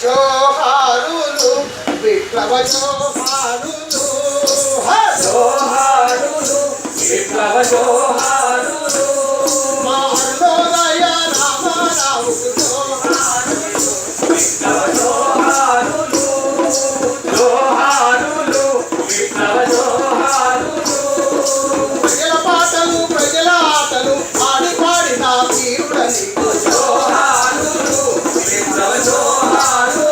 జోహారులు విప్లవ జోహారులు జోహారులు విప్లవ జోహారులు మాలోదయ రామారావుకు జోహారులు విప్లవ జోహారులు జోహారులు విప్లవ జోహారులు ప్రజల పాటలు ప్రజల ఆటలు ఆడి పాడిన వీరుడని జోహారులు విప్లవ జోహారులు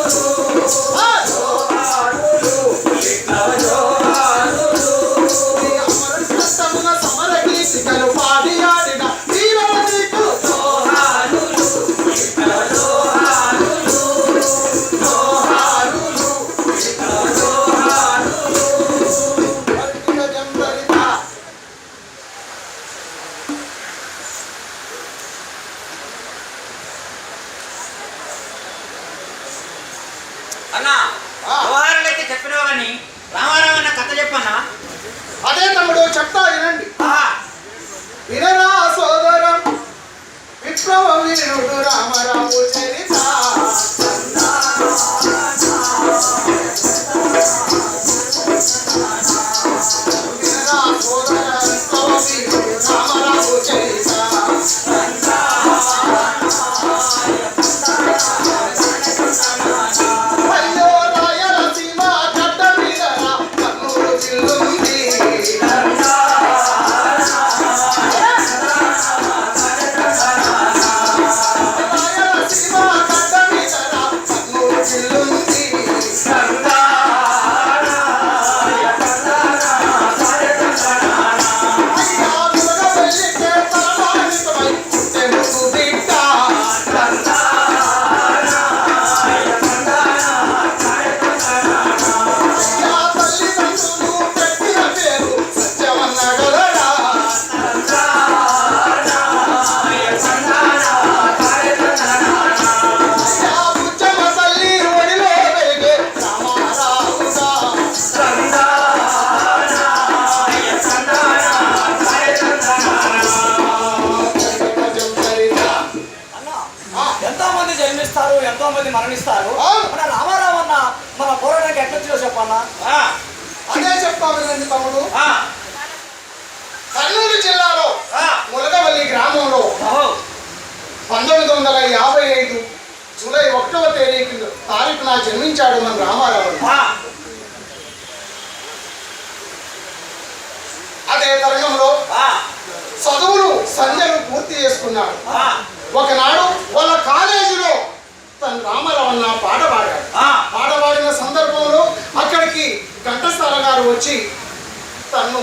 జోహారులు విప్లవ జోహారులు అమరత్వమున సమర గీతికలు పాడి ఆడిన వీరుడనికు జోహారులు విప్లవ జోహారులు జోహారులు విప్లవ జోహారులు భక్తిక జంబరిత అన్నా జోహారులు అయితే చెప్పినావు కానీ రామారావు అన్న కథ చెప్పన్నా. అదే తమ్ముడు చెప్తా వినండి. ఆహా, వినరా సోదరం విప్లవ వీరుడు రామరావు చరిత వినరా సోదర విప్లవ వీరుడు రామరావు చరిత అయ్యో రాయలసీమ గడ్డ మీద కర్నూలు జిల్లుంది రాయలసీమ గడ్డ మీద కర్నూలు జిల్లుంది అయ్యా మురగవెల్లికే తలమానికమై పుట్టెనుకు బిడ్డ అయ్యా తల్లిదండ్రులు పెట్టిన పేరు సత్యమన్నగలడా అయ్యా బుచ్చమ్మ తల్లి ఒడిలో వెలిగే రామారావుగా ఎంతో మంది జన్మిస్తారు, ఎంతో మంది మరణిస్తారు. అవును. మన రామారావు అన్న మన పోరాటానికి ఎట్లొచ్చిందో చెప్పన్నా. ఆ, అదే చెప్తా వినండి తమ్ముడు. ఆ, కర్నూలు జిల్లాలో ఆ, ములగవల్లి గ్రామంలో ఓహో, 1955 జూలై 1వ తారీఖున జన్మించాడు మన రామారావు. ఆ, అదే తరంగంలో ఆ, చదువులు సంధ్యలు పూర్తి చేసుకున్నాడు. ఆ, ఒకనాడు వాళ్ళ కాలేజీలో తన రామారావు అన్న పాట పాడాడు. ఆ, పాట పాడిన సందర్భంలో అక్కడికి ఘంటసాల గారు వచ్చి తన్ను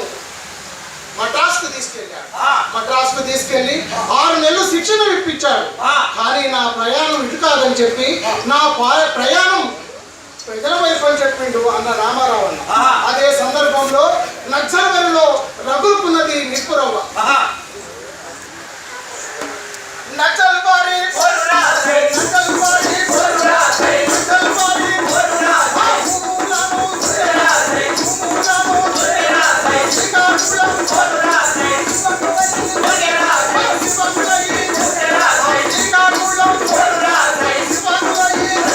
మద్రాసుకు తీసుకెళ్ళాడు. ఆ. మద్రాసుకు తీసుకెళ్లి 6 నెలలు శిక్షణ ఇప్పించాడు. ఆ. కానీ నా ప్రయాణం ఇటు కాదని చెప్పి నా ప్రయాణం ప్రజల వైపు అని చెప్పిండు అన్న రామారావు అన్న. ఆ. అదే సందర్భంలో నక్సల్బరిలో రగులుకున్నది నిప్పురవ్వ. ఆహా. నక్సల్బారి పోరురాజై, నక్సల్బారి పోరురాజై, నక్సల్బారి పోరురాజై, భూములను పోరురాజై, భూములను పోరురాజై, శ్రీకాకుళం పోరురాజై, పోరురాజై, శ్రీకాకుళం పోరురాజై,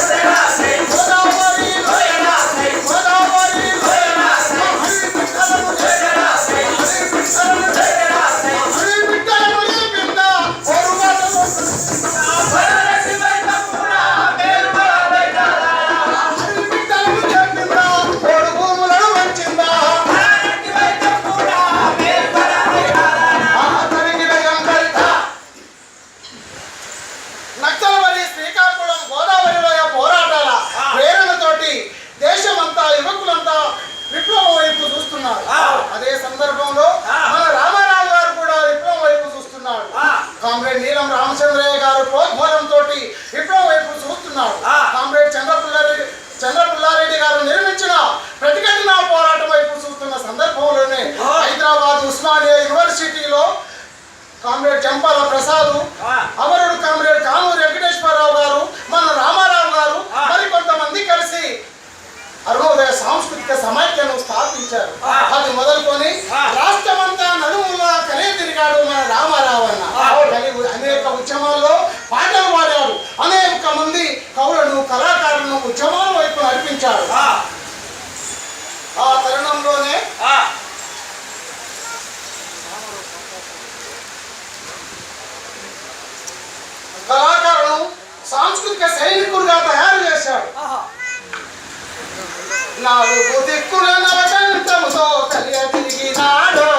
పోరురాజై, గోదావరి పోరురాజై, గోదావరి పోరురాజై, హరిబిడ్డలను పోరురాజై, హరిబిడ్డలను పోరురాజై, హరిబిడ్డలను ఈ బిడ్డ పోరుబాటలో పోరురాజై వైతమురా, మేలుమల వైతారా, హరిబిడ్డలను చెప్పిందా పోడు భూములను వంచిందా పోరురాజై వైతమురా, మేలుమల వైతారా. తరిగిన గంగరిత నక్సల్బరి శ్రీకాకుళం గోదావరిలో పోరాటాల ప్రేరణతోటి దేశమంతా యువకులంతా విప్లవం వైపు చూస్తున్నారు. అదే సందర్భంలో మన రామారావు గారు కూడా విప్లవం వైపు చూస్తున్నాడు. కామ్రేడ్ నీలం రామచంద్రయ్య గారు ప్రోద్బలంతో విప్లవం వైపు చూస్తున్నాడు. కామ్రేడ్ చంద్రపుల్లారెడ్డి గారు నిర్మించిన ప్రతిఘటన పోరాటం వైపు చూస్తున్న సందర్భంలోనే హైదరాబాద్ ఉస్మానియా యూనివర్సిటీలో కామ్రేడ్ చంపాల ప్రసాద్, అమరుడు కామ్రేడ్ కానూరు వెంకటేశ్వరరావు గారు, మన రామారావు గారు మరికొంతమంది కలిసి అరుణోదయ సాంస్కృతిక సమైక్యను స్థాపించారు. అది మొదలుకొని రాష్ట్రమంతా నలుమూల కలే తిరిగాడు మన రామారావు అన్న. అనేక ఉద్యమాలు సాంస్కృతిక సైనికుడుగా తయారు చేశాడు. ఆహా. నాలుగు దిక్కుల నవకంఠముతో కలియ తిరిగినాడు.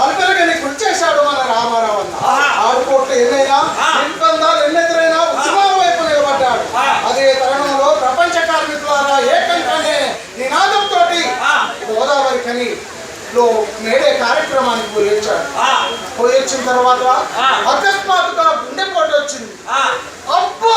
అల్పెరగని కృషి చేశాడు మన రామారావు అన్న. ఆడుకోట్లు ఎన్నైనా నిర్బంధాలు ఎన్నెదురైనా ఉద్యమం వైపు నిలబడ్డాడు. అదే తరుణంలో ప్రపంచ కార్మికులారా ఏకంగానే నినాదంతో గోదావరి ఖనిలో మేడే కార్యక్రమానికి పోయొచ్చాడు. పోయొచ్చిన తర్వాత అకస్మాత్తుగా గుండెపోటు వచ్చింది. అబ్బా